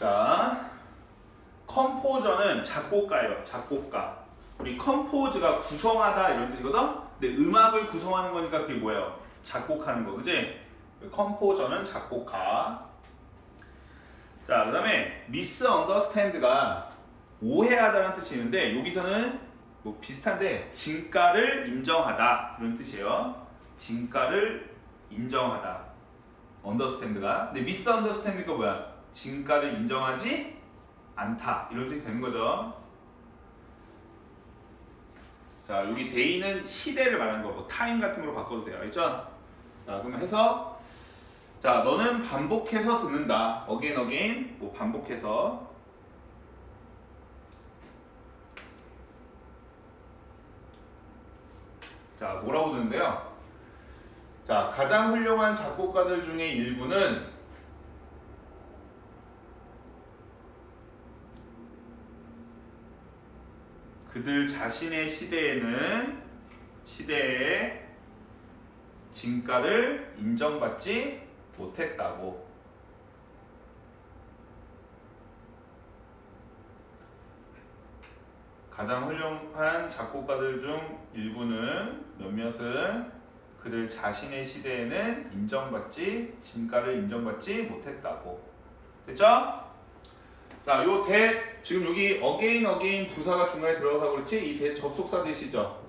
자, 컴포저는 작곡가예요. 작곡가. 우리 컴포즈가 구성하다 이런 뜻이거든. 근데 음악을 구성하는 거니까 그게 뭐예요? 작곡하는 거, 그지? 컴포저는 작곡가. 자, 그 다음에 misunderstand가 오해하다라는 뜻이 있는데 여기서는 뭐 비슷한데 진가를 인정하다 이런 뜻이에요. 진가를 인정하다. understand가. 근데 misunderstand가 뭐야? 진가를 인정하지 않다 이런 뜻이 되는 거죠. 자, 여기 day는 시대를 말하는 거고 time 같은 걸로 바꿔도 돼요. 알죠? 자, 그러면 해서 자, 너는 반복해서 듣는다. again again 뭐 반복해서. 자, 뭐라고 듣는데요? 자, 가장 훌륭한 작곡가들 중에 일부는 그들 자신의 시대에 진가를 인정받지 못했다고. 가장 훌륭한 작곡가들 중 일부는 몇몇은 그들 자신의 시대에는 진가를 인정받지 못했다고. 됐죠? 자, 요 지금 여기 again 부사가 중간에 들어가서 그렇지 이 접속사 대시죠.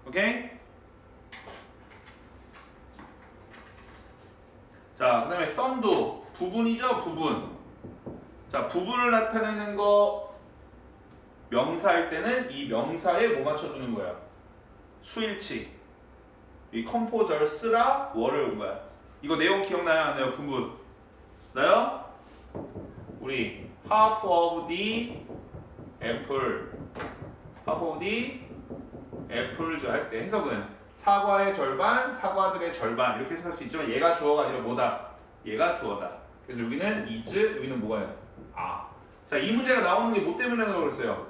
오케이? 자, 그 다음에 some도 부분이죠, 부분. 자, 부분을 나타내는 거 명사할 때는 이 명사에 뭐 맞춰주는 거야? 수일치. 이 컴포저를 쓰라 월을 온 거야. 이거 내용 기억나요? 안 나요? 부분. 나요? 우리 half of the apple, half of the apples 할 때 해석은 사과의 절반, 사과들의 절반 이렇게 해석할 수 있지만 얘가 주어가 아니라 뭐다? 얘가 주어다. 그래서 여기는 is, 여기는 뭐가요? 아. 자, 이 문제가 나오는 게 뭐 때문에 그랬어요?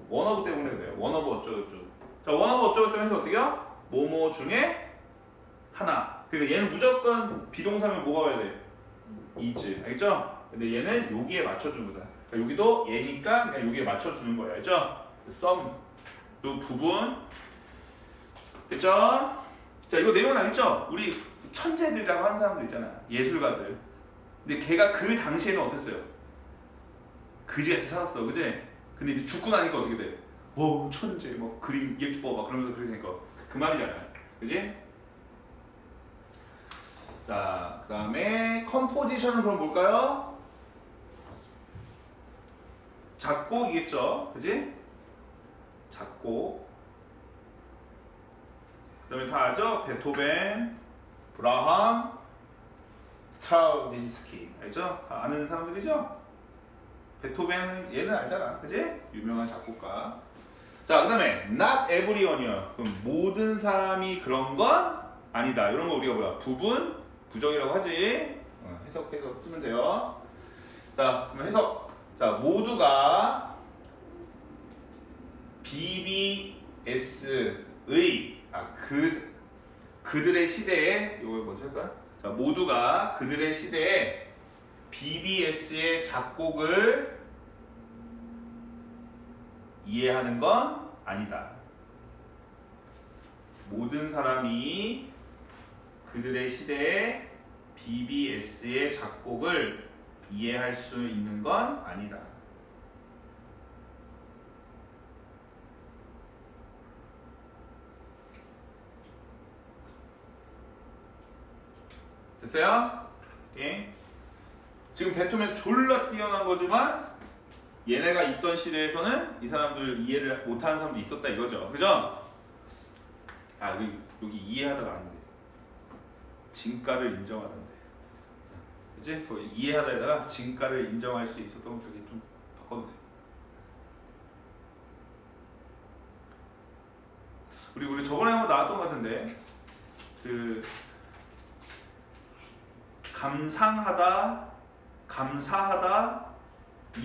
원어브 때문에 그래요. 원어브 어쩌고저쩌고. 자, 원어브 어쩌고저쩌고 해서 어떻게요? 뭐뭐 중에 하나. 그러니까 얘는 무조건 비동사면 뭐가 와야 돼? is. 알겠죠? 근데 얘는 여기에 맞춰주는 거다. 그러니까 여기도 얘니까 그냥 여기에 맞춰주는 거예요. 알죠? some, 또 부분. 됐죠? 자, 이거 내용은 알겠죠? 우리 천재들이라고 하는 사람들 있잖아. 예술가들. 근데 걔가 그 당시에는 어땠어요? 그지같이 살았어. 그지? 근데 이제 죽고 나니까 어떻게 돼? 오, 천재, 뭐 그림 예뻐, 막 그러면서 그러니까 그 말이잖아요. 그지? 자, 그 다음에 컴포지션은 그럼 뭘까요? 작곡이겠죠? 그지? 작곡. 그 다음에 다 아죠? 베토벤, 브라함, 스트라빈스키. 알죠? 다 아는 사람들이죠? 베토벤 얘는 알잖아. 그지? 유명한 작곡가. 자, 그 다음에 not everyone이요. 그럼 모든 사람이 그런 건 아니다. 이런 거 우리가 뭐야? 부분, 부정이라고 하지. 해석해서 쓰면 돼요. 자, 그럼 해석. 자, 모두가 BBS의 그들의 시대에 이거 먼저 할까요? 자, 모두가 그들의 시대에 BBS의 작곡을 이해하는 건 아니다. 모든 사람이 그들의 시대에 BBS의 작곡을 이해할 수 있는 건 아니다. 됐어요? 오케이. 지금 베토벤 졸라 뛰어난 거지만 얘네가 있던 시대에서는 이 사람들을 이해를 못하는 사람도 있었다 이거죠. 그죠? 아, 여기 이해하다가 아닌데 진가를 인정하던데. 그치? 이해하다에다가 진가를 인정할 수 있었던 쪽에 좀 바꿔보세요. 우리 저번에 한번 나왔던 것 같은데 감상하다, 감사하다,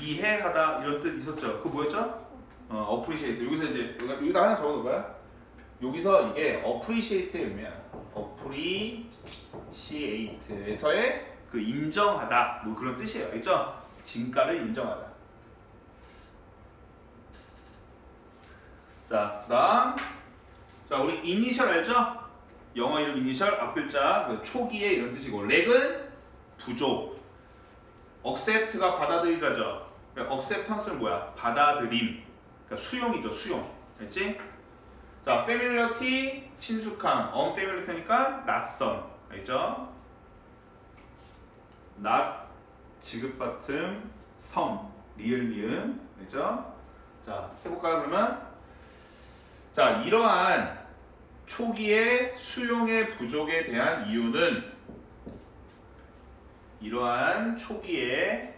이해하다 이런 뜻 있었죠. 그거 뭐였죠? appreciate. 여기서 이제 여기다 하나 적어놓을까요? 여기서 이게 appreciate의 의미야. appreciate에서의 그 인정하다 뭐 그런 뜻이에요. 알죠? 진가를 인정하다. 자, 그다음 자 우리 이니셜 알죠? 영어 이름 이니셜 앞글자 초기에 이런 뜻이고 렉은 부족. accept가 받아들이다죠. 그러니까 acceptance는 뭐야? 받아들임. 그러니까 수용이죠, 수용. 알지? 자, familiarity 친숙함, unfamiliarity니까 낯선. 알죠? not 지급받침 성 리을 미음. 알죠? 자, 해볼까요 그러면? 자, 이러한 초기의 수용의 부족에 대한 이유는 이러한 초기의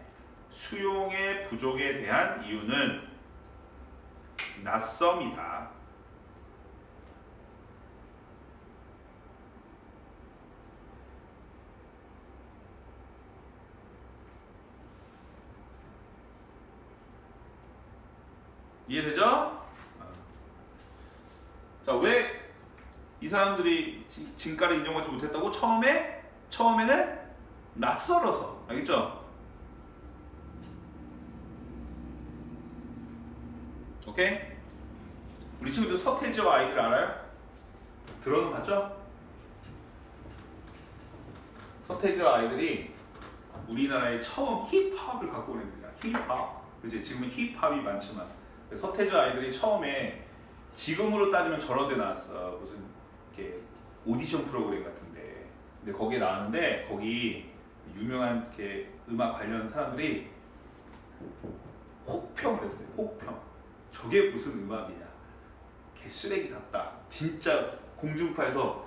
수용의 부족에 대한 이유는 낯섦이다. 이해되죠? 자, 왜 이 사람들이 진가를 인정받지 못했다고? 처음에는 낯설어서. 알겠죠? 오케이? 우리 친구들 서태지와 아이들 알아요? 들어는 봤죠? 서태지와 아이들이 우리나라에 처음 힙합을 갖고 온 애들이야. 힙합. 그치? 지금은 힙합이 많지만 서태지와 아이들이 처음에 지금으로 따지면 저런 데 나왔어. 무슨 이렇게 오디션 프로그램 같은데. 근데 거기에 나왔는데 거기 유명한 이렇게 음악 관련 사람들이 혹평을 했어요. 혹평. 저게 무슨 음악이냐. 개 쓰레기 같다. 진짜 공중파에서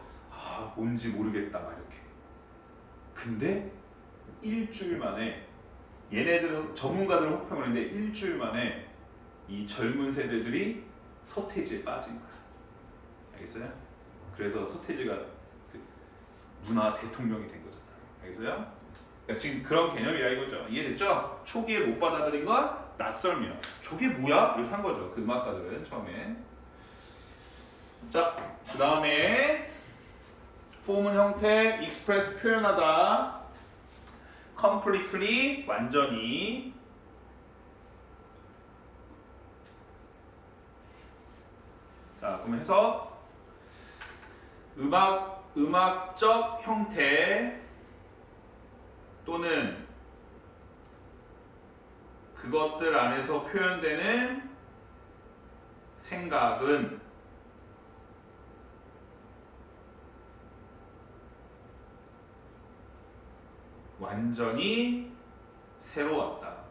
뭔지 모르겠다 막 이렇게. 근데 일주일 만에 얘네들은 전문가들은 혹평을 했는데 일주일 만에 이 젊은 세대들이 서태지에 빠진 거야. 알겠어요? 그래서 서태지가 그 문화 대통령이 된 거잖아. 알겠어요? 그러니까 지금 그런 개념이라 이거죠. 이해됐죠? 초기에 못 받아들인 건 낯설며. 저게 뭐야? 이렇게 한 거죠. 그 음악가들은 처음에. 자, 그 다음에 폼은 형태, express 표현하다, completely 완전히. 자, 그럼 해서 음악적 형태 또는 그것들 안에서 표현되는 생각은 완전히 새로웠다.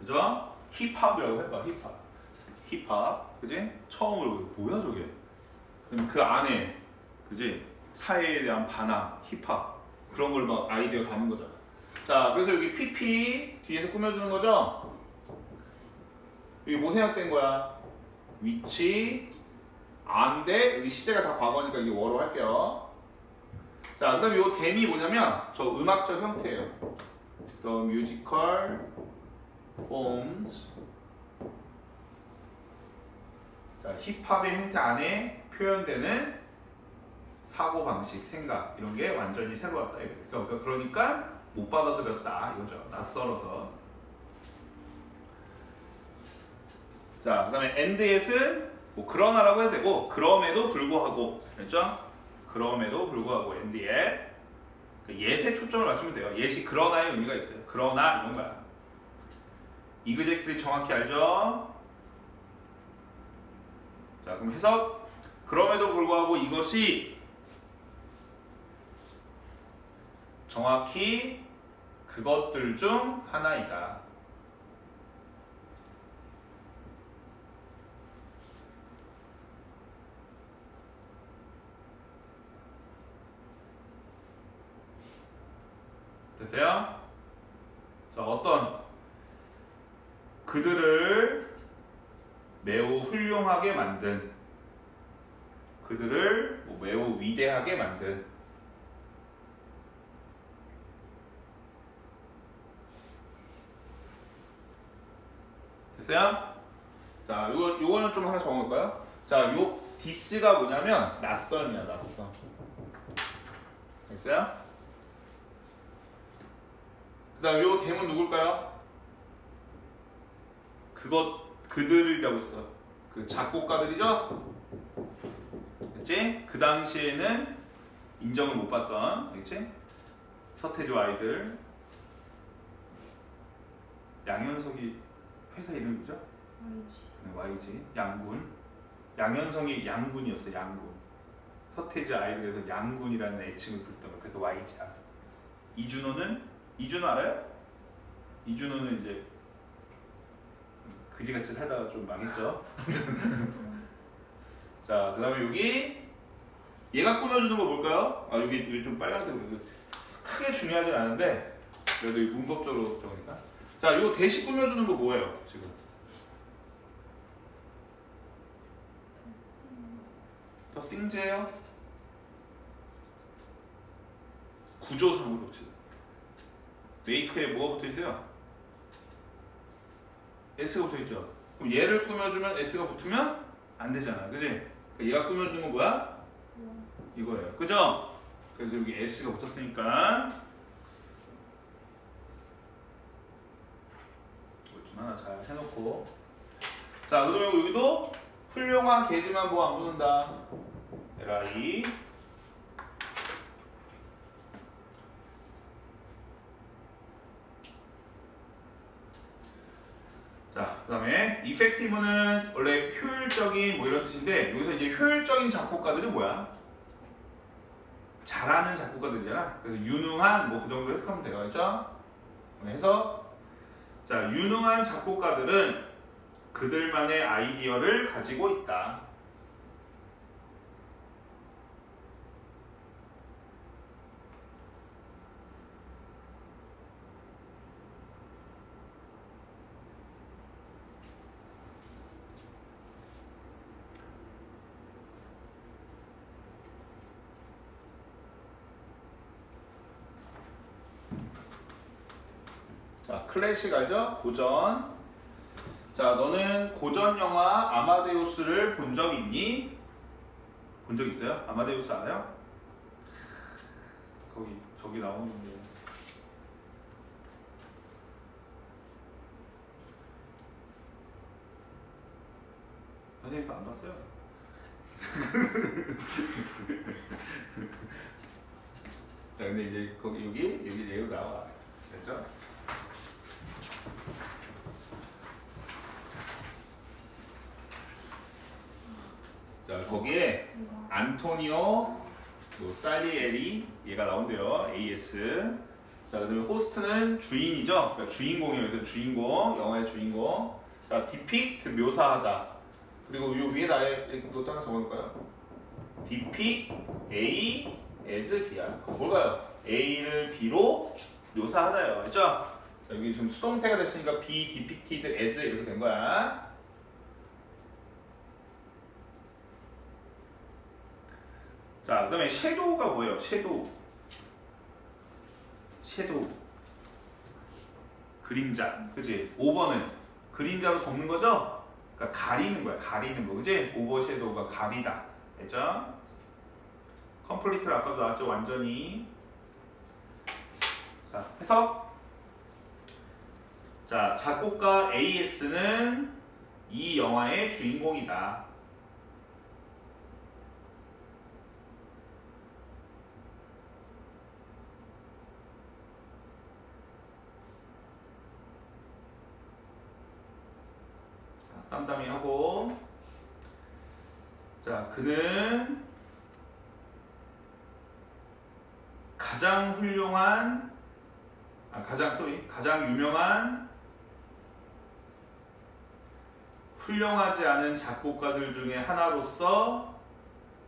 그죠? 힙합이라고 해봐. 힙합. 그지? 처음으로 뭐야 저게? 그럼 그 안에 그지? 사회에 대한 반항, 힙합 그런 걸 막 아이디어 담은 거잖아. 자, 그래서 여기 PP 뒤에서 꾸며주는 거죠? 여기 뭐 생각된 거야? 위치, 안대, 이 시대가 다 과거니까 이게 워로 할게요. 자, 그 다음에 이 댐이 뭐냐면 저 음악적 형태예요. The musical forms. 자, 힙합의 형태 안에 표현되는 사고방식, 생각 이런 게 완전히 새로웠다. 그러니까 못 받아들였다 이거죠. 낯설어서. 자, 그 다음에 and yet은 뭐 그러나라고 해도 되고 그럼에도 불구하고. 됐죠? 그럼에도 불구하고 and yet. yet에 초점을 맞추면 돼요. yet이 그러나의 의미가 있어요. 그러나 이런 거야. 이그젝트리 정확히 알죠? 자, 그럼 해석. 그럼에도 불구하고 이것이 정확히 그것들 중 하나이다. 됐어요? 자, 어떤 그들을 매우 훌륭하게 만든, 그들을 매우 위대하게 만든. 됐어요? 자, 요거는 좀 하나 적어볼까요? 자, 요 디스가 뭐냐면 낯설이야, 낯설. 됐어요? 그다음 요 댐은 누굴까요? 그들이라고 했어. 그 작곡가들이죠? 그치? 그 당시에는 인정을 못 받던, 알겠지? 서태지 아이들. 양현석이 회사 이름이 뭐죠? YG. 양군. 양현성이 양군이었어, 양군. 서태지 아이들에서 양군이라는 애칭을 부르던 거. 그래서 YG야. 이준호 알아요? 이준호는 이제 그지같이 살다가 좀 망했죠. 자, 그 다음에 여기 얘가 꾸며주는 거 뭘까요? 아, 여기 좀 빨간색으로 크게 중요하진 않은데 그래도 이 문법적으로 적으니까. 자, 이거 대시 꾸며주는 거 뭐예요 지금? 더 싱제요? 구조상으로 그렇지. 메이크에 뭐가 붙어 있어요? S가 붙어 있죠. 그럼 얘를 꾸며주면 S가 붙으면 안 되잖아, 그지? 얘가 꾸며주는 건 뭐야? 이거예요, 그죠? 그래서 여기 S가 붙었으니까 이것 좀 하나 잘 해놓고. 자, 그러면 여기도 훌륭한 개지만 뭐 안 붙는다. LI. 자, 그 다음에 effective는 원래 효율적인 뭐 이런 뜻인데 여기서 이제 효율적인 작곡가들은 뭐야? 잘하는 작곡가들이잖아. 그래서 유능한 뭐 그 정도로 해석하면 되겠죠? 해서 자, 유능한 작곡가들은 그들만의 아이디어를 가지고 있다. 자, 클래식 알죠? 고전. 자, 너는 고전 영화 아마데우스를 본 적 있니? 본 적 있어요? 아마데우스 알아요? 저기 나오는데. 선생님도 안 봤어요? 자, 근데 이제 여기 내용 나와. 됐죠? 자, 거기에 안토니오 살리에리 얘가 나온대요. AS. 자, 그다음에 호스트는 주인이죠. 그러니까 주인공이에요. 그래서 주인공, 영화의 주인공. 자, 디픽트 묘사하다. 그리고 요 위에 이것도 하나 적어놓을까요? 디픽 A as B야. 뭘까요? A를 B로 묘사하다요. 알죠? 자, 여기 지금 수동태가 됐으니까 be depicted as 이렇게 된 거야. 자, 그 다음에 섀도우가 뭐예요? 섀도우. 그림자. 그치? 오버는 그림자로 덮는 거죠? 그러니까 가리는 거야. 가리는 거. 그치? 오버 섀도우가 가리다. 됐죠? 컴플리트를 아까도 나왔죠? 완전히. 자, 해석. 자, 작곡가 AS는 이 영화의 주인공이다. 땀땀이 하고. 자, 그는 가장 유명한 훌륭하지 않은 작곡가들 중에 하나로서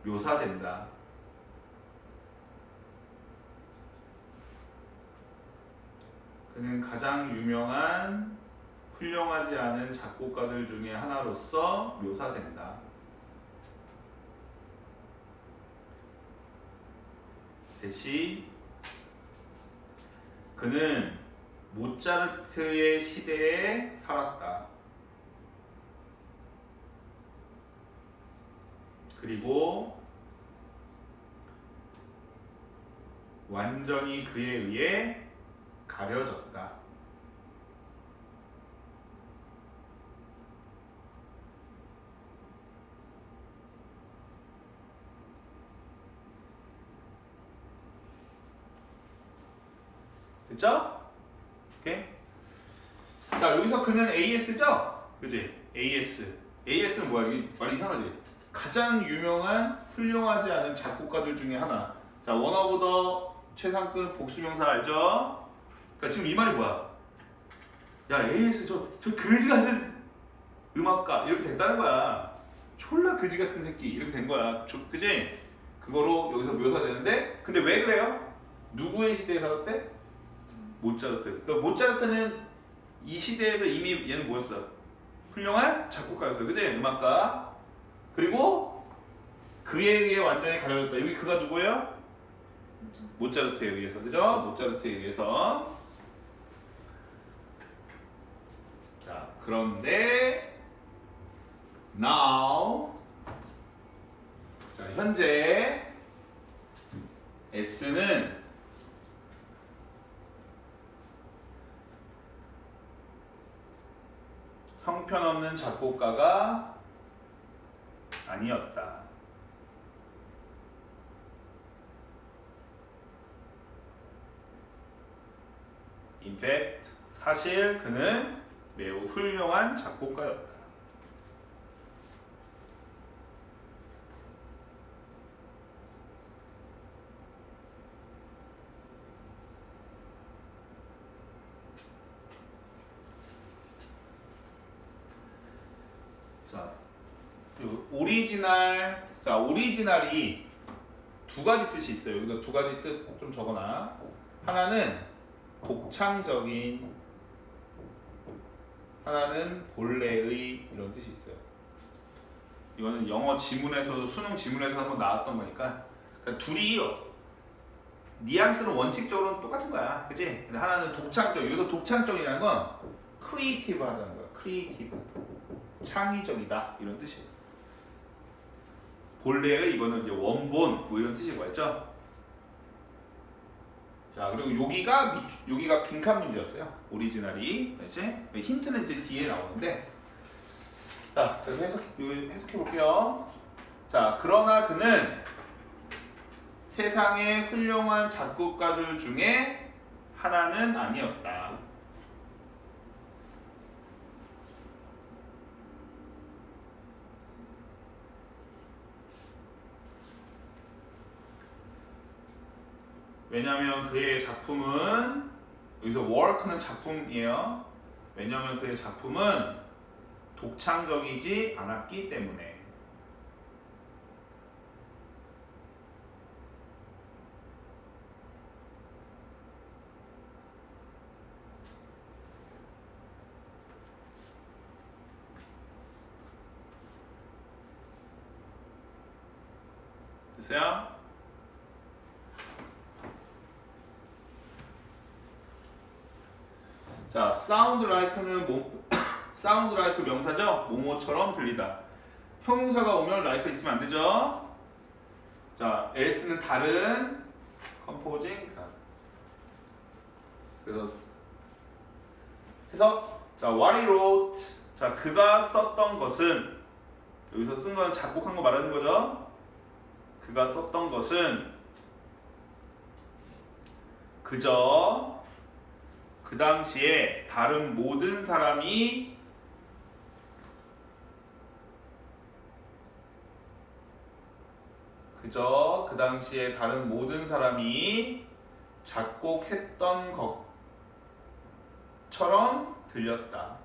묘사된다. 그는 가장 유명한 훌륭하지 않은 작곡가들 중에 하나로서 묘사된다. 대시 그는 모차르트의 시대에 살았다. 그리고 완전히 그에 의해 가려졌다. 됐죠? 오케이. 자, 여기서 그는 AS죠? 그지? AS는 뭐야? 이게 말이 이상하지? 가장 유명한 훌륭하지 않은 작곡가들 중에 하나. 자, 원 오브 더 최상급 복수명사 알죠? 그러니까 지금 이 말이 뭐야? 야, AS 저 그지 같은 음악가 이렇게 됐다는 거야. 졸라 그지 같은 새끼 이렇게 된 거야. 그지? 그거로 여기서 묘사되는데, 근데 왜 그래요? 누구의 시대에 살았대? 모차르트. 그러니까 모차르트는 이 시대에서 이미 얘는 뭐였어? 훌륭한 작곡가였어. 그지? 음악가. 그리고 그에 의해 완전히 가려졌다. 여기 그가 누구예요? 모차르트에 의해서. 그죠? 모차르트에 의해서. 자, 그런데 now 자, 현재 S는 형편없는 작곡가가 아니었다. In fact, 사실 그는 매우 훌륭한 작곡가였다. 자, 오리지널이 두 가지 뜻이 있어요. 여기다 두 가지 뜻 좀 적어놔. 하나는 독창적인, 하나는 본래의 이런 뜻이 있어요. 이거는 영어 지문에서도 수능 지문에서 한번 나왔던 거니까. 그러니까 둘이 뉘앙스는 원칙적으로는 똑같은 거야, 그치? 근데 하나는 독창적. 여기서 독창적이라는 건 크리에이티브 하다는 거야. 크리에이티브, 창의적이다 이런 뜻이에요. 본래의 이거는 이제 원본 뭐 이런 뜻인 거였죠. 자, 그리고 여기가 빈칸 문제였어요. 오리지널이. 그렇지? 힌트는 이제 뒤에 나오는데. 자, 그래서 해석해 볼게요. 자, 그러나 그는 세상의 훌륭한 작곡가들 중에 하나는 아니었다. 왜냐하면 그의 작품은, 여기서 work는 작품이에요. 왜냐하면 그의 작품은 독창적이지 않았기 때문에. 됐어요? 자, sound like는 sound like 명사죠? 뭐뭐처럼 들리다. 형용사가 오면 like 있으면 안 되죠? 자, else는 다른, composing. 그래서 자, what he wrote. 자, 그가 썼던 것은, 여기서 쓴 건 작곡한 거 말하는 거죠? 그가 썼던 것은 그저 그 당시에 다른 모든 사람이 작곡했던 것처럼 들렸다.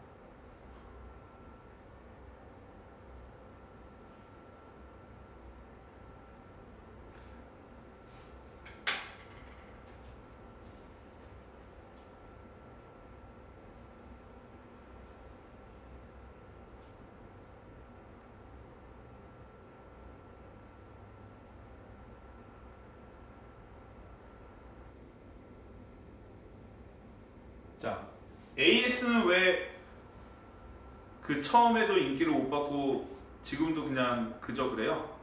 자, AS는 왜 그 처음에도 인기를 못 받고 지금도 그냥 그저 그래요?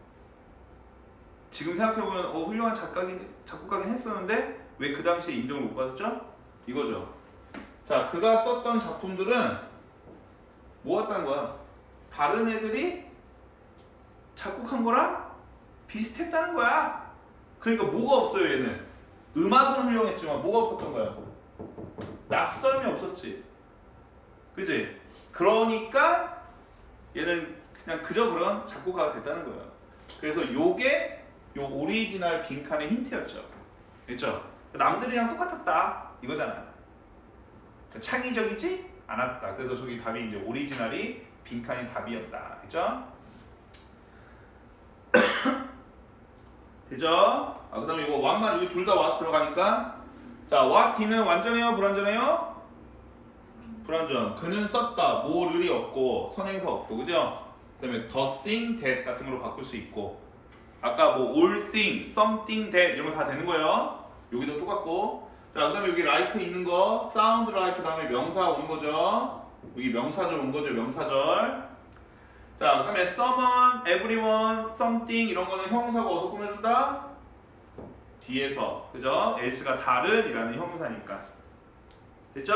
지금 생각해보면 훌륭한 작곡가긴 했었는데 왜 그 당시에 인정을 못 받았죠? 이거죠. 자, 그가 썼던 작품들은 뭐였다는 거야? 다른 애들이 작곡한 거랑 비슷했다는 거야. 그러니까 뭐가 없어요 얘는. 음악은 훌륭했지만 뭐가 없었던 거야? 낯설미 없었지. 그지? 그러니까 얘는 그냥 그저 그런 작곡가가 됐다는 거예요. 그래서 요게 요 오리지널 빈칸의 힌트였죠. 그렇죠? 남들이랑 똑같았다 이거잖아. 창의적이지 않았다. 그래서 저기 답이 이제 오리지널이 빈칸이 답이었다. 그죠? 되죠? 그 다음에 이거 what만 여기 둘 다 what 들어가니까 자 what D는 완전해요? 불완전해요? 불완전. 그는 썼다. 뭐를이 없고 선행사 없고 그죠? 그 다음에 the thing that 같은 걸로 바꿀 수 있고 아까 뭐 all thing, something that 이런 거 다 되는 거예요. 여기도 똑같고 자 그 다음에 여기 like 있는 거 sound like 그 다음에 명사 오는 거죠. 여기 명사절 온 거죠. 명사절. 자, 그 다음에 someone, everyone, something 이런 거는 형용사가 어디서 꾸며준다? 뒤에서. 그죠? else가 다른 이라는 형용사니까. 됐죠?